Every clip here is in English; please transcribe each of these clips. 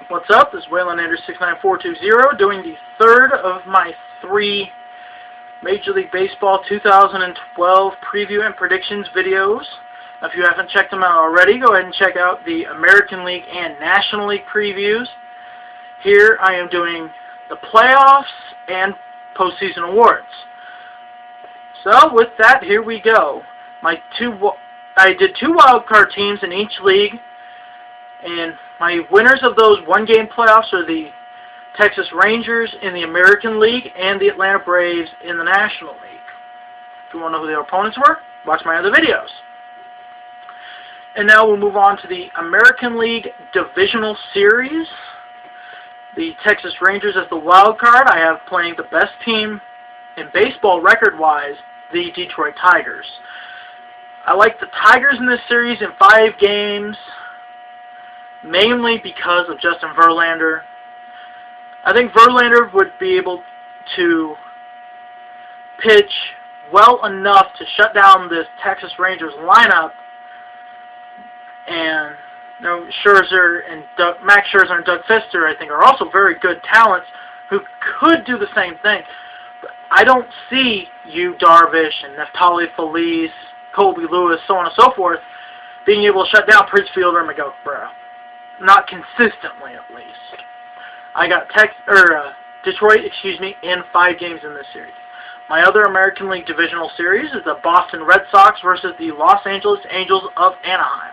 What's up? This is Waylander69420 doing the third of my 3 Major League Baseball 2012 preview and predictions videos. Now, if you haven't checked them out already, go ahead and check out the American League and National League previews. Here I am doing the playoffs and postseason awards. So with that, here we go. I did 2 wildcard teams in each league, and my winners of those one-game playoffs are the Texas Rangers in the American League and the Atlanta Braves in the National League. If you want to know who their opponents were, watch my other videos. And now we'll move on to the American League Divisional Series. The Texas Rangers as the wild card. I have playing the best team in baseball record-wise, the Detroit Tigers. I like the Tigers in this series in 5 games, mainly because of Justin Verlander. I think Verlander would be able to pitch well enough to shut down this Texas Rangers lineup, and Max Scherzer and Doug Fister, I think, are also very good talents who could do the same thing. But I don't see Yu Darvish and Neftali Feliz, Colby Lewis, so on and so forth, being able to shut down Prince Fielder and Miguel Cabrera. Not consistently, at least. I got Detroit, in 5 games in this series. My other American League Divisional Series is the Boston Red Sox versus the Los Angeles Angels of Anaheim.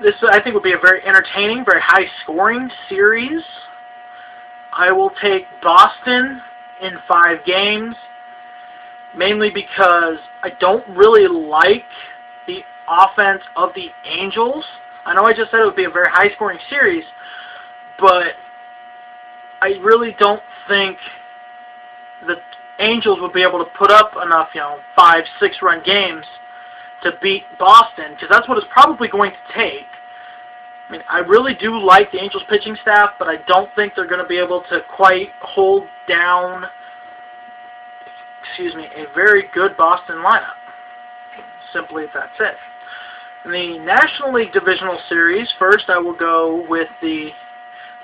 This, I think, would be a very entertaining, very high-scoring series. I will take Boston in 5 games, mainly because I don't really like the offense of the Angels. I know I just said it would be a very high-scoring series, but I really don't think the Angels would be able to put up enough, 5, 6-run games to beat Boston, because that's what it's probably going to take. I mean, I really do like the Angels pitching staff, but I don't think they're going to be able to quite hold down, a very good Boston lineup. Simply, that's it. In the National League Divisional Series, first I will go with the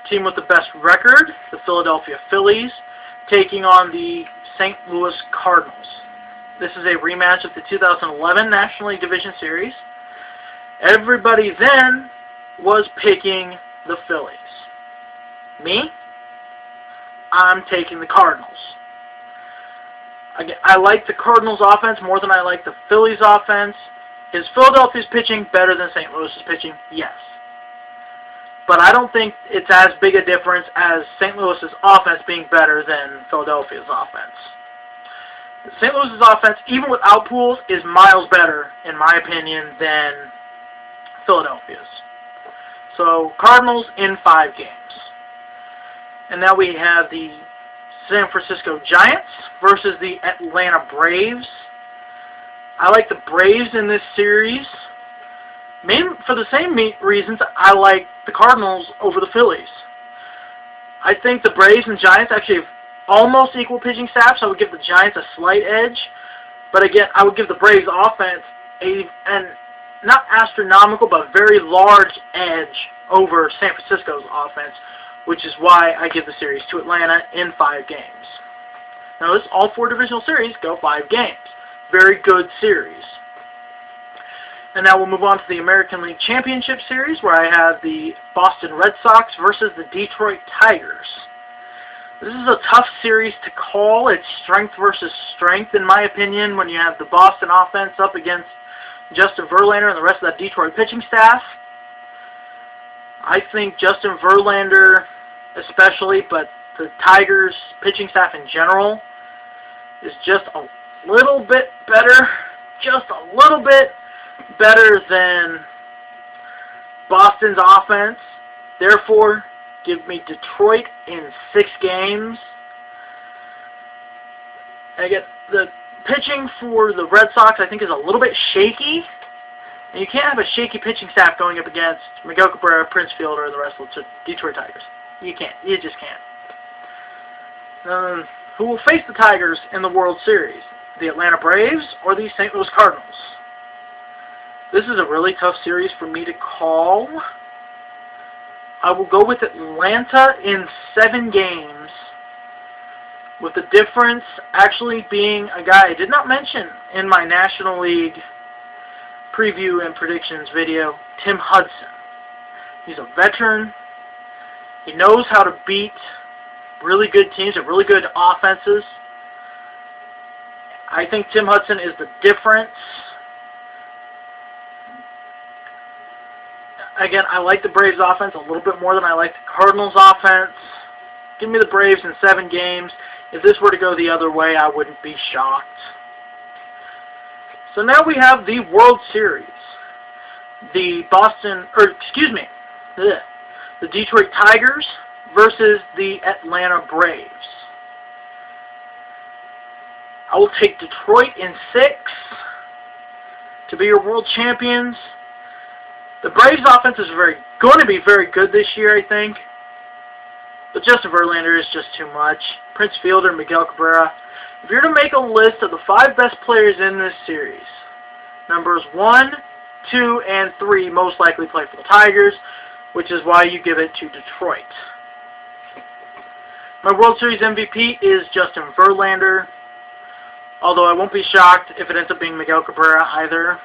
team with the best record, the Philadelphia Phillies, taking on the St. Louis Cardinals. This is a rematch of the 2011 National League Division Series. Everybody then was picking the Phillies. Me? I'm taking the Cardinals. Again, I like the Cardinals offense more than I like the Phillies offense. Is Philadelphia's pitching better than St. Louis's pitching? Yes. But I don't think it's as big a difference as St. Louis's offense being better than Philadelphia's offense. St. Louis's offense, even without Pujols, is miles better, in my opinion, than Philadelphia's. So, Cardinals in 5 games. And now we have the San Francisco Giants versus the Atlanta Braves. I like the Braves in this series, mainly for the same reasons I like the Cardinals over the Phillies. I think the Braves and Giants actually have almost equal pitching staffs. I would give the Giants a slight edge, but again, I would give the Braves offense an not astronomical, but very large edge over San Francisco's offense, which is why I give the series to Atlanta in 5 games. Notice all 4 divisional series go 5 games. Very good series. And now we'll move on to the American League Championship Series, where I have the Boston Red Sox versus the Detroit Tigers. This is a tough series to call. It's strength versus strength, in my opinion, when you have the Boston offense up against Justin Verlander and the rest of that Detroit pitching staff. I think Justin Verlander especially, but the Tigers pitching staff in general, is just a little bit better, than Boston's offense. Therefore, give me Detroit in 6 games. And again, the pitching for the Red Sox, I think, is a little bit shaky. And you can't have a shaky pitching staff going up against Miguel Cabrera, Prince Fielder, and the rest of the Detroit Tigers. You can't. You just can't. Who will face the Tigers in the World Series? The Atlanta Braves or the St. Louis Cardinals? This is a really tough series for me to call. I will go with Atlanta in 7 games, with the difference actually being a guy I did not mention in my National League preview and predictions video, Tim Hudson. He's a veteran. He knows how to beat really good teams and really good offenses. I think Tim Hudson is the difference. Again, I like the Braves offense a little bit more than I like the Cardinals offense. Give me the Braves in 7 games. If this were to go the other way, I wouldn't be shocked. So now we have the World Series. The Detroit Tigers versus the Atlanta Braves. I will take Detroit in 6 to be your world champions. The Braves offense is going to be very good this year, I think. But Justin Verlander is just too much. Prince Fielder, Miguel Cabrera. If you're to make a list of the 5 best players in this series, numbers 1, 2, and 3 most likely play for the Tigers, which is why you give it to Detroit. My World Series MVP is Justin Verlander, although I won't be shocked if it ends up being Miguel Cabrera either.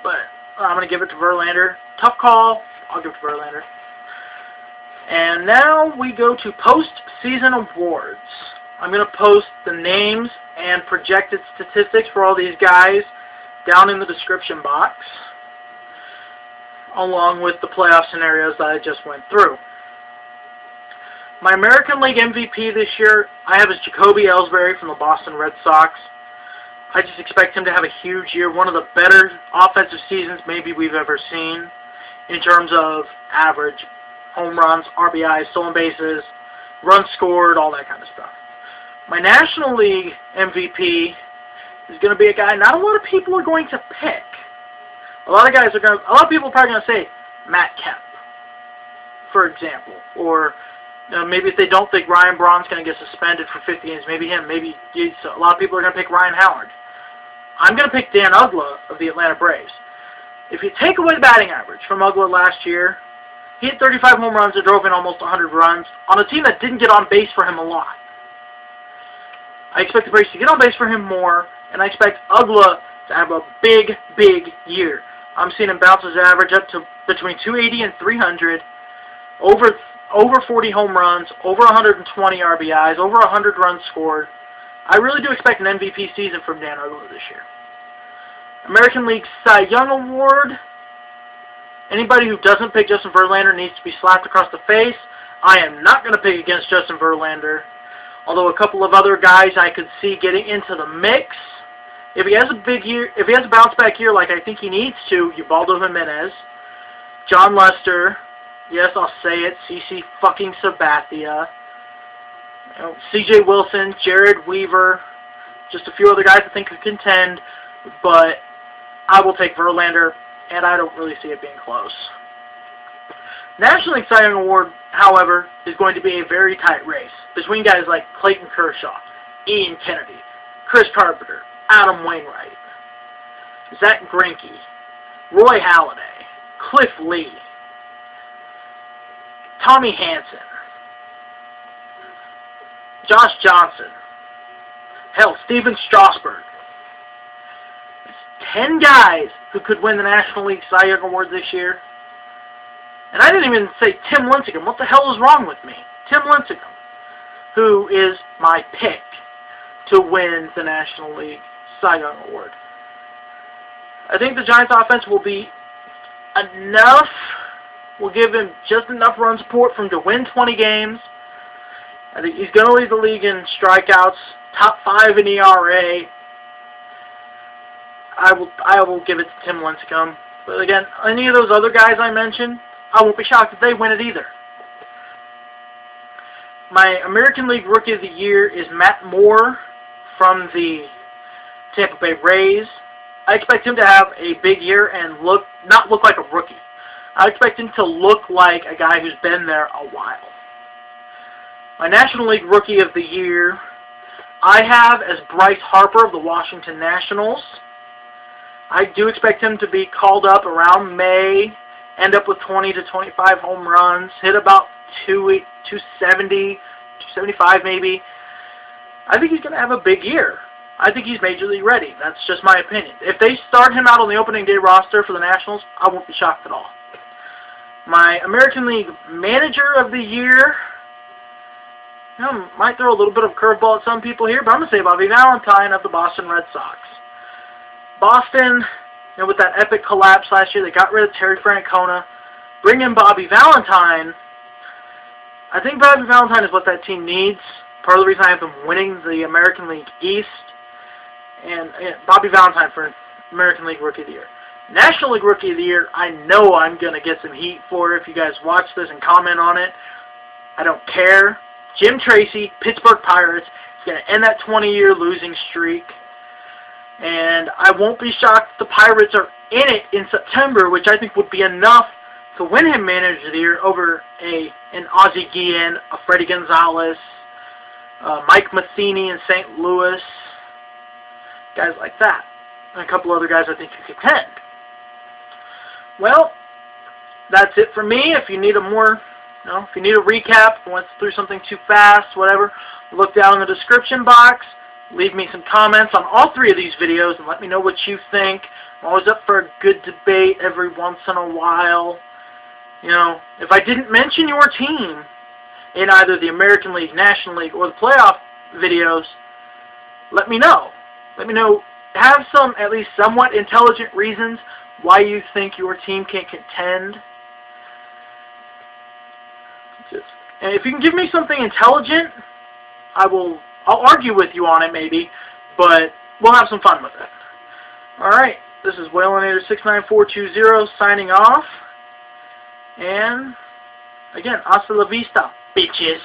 But I'm going to give it to Verlander. Tough call. I'll give it to Verlander. And now we go to Postseason Awards. I'm going to post the names and projected statistics for all these guys down in the description box, along with the playoff scenarios that I just went through. My American League MVP this year, I have is Jacoby Ellsbury from the Boston Red Sox. I just expect him to have a huge year, one of the better offensive seasons maybe we've ever seen in terms of average, home runs, RBIs, stolen bases, runs scored, all that kind of stuff. My National League MVP is going to be a guy not a lot of people are going to pick. A lot of people are probably going to say Matt Kemp, for example, or maybe if they don't think Ryan Braun's going to get suspended for 50 games, maybe him, a lot of people are going to pick Ryan Howard. I'm going to pick Dan Uggla of the Atlanta Braves. If you take away the batting average from Uggla last year, he hit 35 home runs and drove in almost 100 runs on a team that didn't get on base for him a lot. I expect the Braves to get on base for him more, and I expect Uggla to have a big, big year. I'm seeing him bounce his average up to between 280 and 300, over 40 home runs, over 120 RBIs, over 100 runs scored. I really do expect an MVP season from Dan Uggla this year. American League Cy Young Award. Anybody who doesn't pick Justin Verlander needs to be slapped across the face. I am not going to pick against Justin Verlander, although a couple of other guys I could see getting into the mix. If he has a big year, if he has a bounce back year like I think he needs to, Ubaldo Jimenez, John Lester, yes, I'll say it, CC fucking Sabathia, CJ Wilson, Jared Weaver, just a few other guys I think could contend, but I will take Verlander, and I don't really see it being close. National League Cy Young Award, however, is going to be a very tight race between guys like Clayton Kershaw, Ian Kennedy, Chris Carpenter, Adam Wainwright, Zach Greinke, Roy Halladay, Cliff Lee, Tommy Hanson, Josh Johnson, hell, Steven Strasburg. 10 guys who could win the National League Cy Young Award this year. And I didn't even say Tim Lincecum. What the hell is wrong with me? Tim Lincecum, who is my pick to win the National League Cy Young Award. I think the Giants' offense will be enough, will give him just enough run support for him to win 20 games. I think he's going to lead the league in strikeouts, top 5 in ERA. I will give it to Tim Lincecum. But again, any of those other guys I mentioned, I won't be shocked if they win it either. My American League Rookie of the Year is Matt Moore from the Tampa Bay Rays. I expect him to have a big year and not look like a rookie. I expect him to look like a guy who's been there a while. My National League Rookie of the Year, I have as Bryce Harper of the Washington Nationals. I do expect him to be called up around May end up with 20 to 25 home runs, hit about 270, 275 maybe. I think he's going to have a big year. I think he's major league ready. That's just my opinion. If they start him out on the opening day roster for the Nationals, I won't be shocked at all. My American League Manager of the Year, you know, might throw a little bit of a curveball at some people here, but I'm going to say Bobby Valentine of the Boston Red Sox. Boston, you know, with that epic collapse last year, they got rid of Terry Francona. Bring in Bobby Valentine. I think Bobby Valentine is what that team needs. Part of the reason I have them winning the American League East. And Bobby Valentine for American League Rookie of the Year. National League Rookie of the Year, I know I'm going to get some heat for if you guys watch this and comment on it. I don't care. Jim Tracy, Pittsburgh Pirates, is going to end that 20-year losing streak. And I won't be shocked if the Pirates are in it in September, which I think would be enough to win him Manager of the Year over an Ozzie Guillen, a Freddie Gonzalez, Mike Matheny in St. Louis, guys like that, and a couple other guys I think who contend. Well, that's it for me. If you need a more, you know, if you need a recap, if you went through something too fast, whatever, look down in the description box. Leave me some comments on all three of these videos and let me know what you think. I'm always up for a good debate every once in a while. You know, if I didn't mention your team in either the American League, National League, or the playoff videos, let me know. Let me know. Have some, at least somewhat intelligent reasons why you think your team can't contend. And if you can give me something intelligent, I'll argue with you on it maybe, but we'll have some fun with it. Alright, this is Whalinator69420 signing off. And, again, hasta la vista, bitches.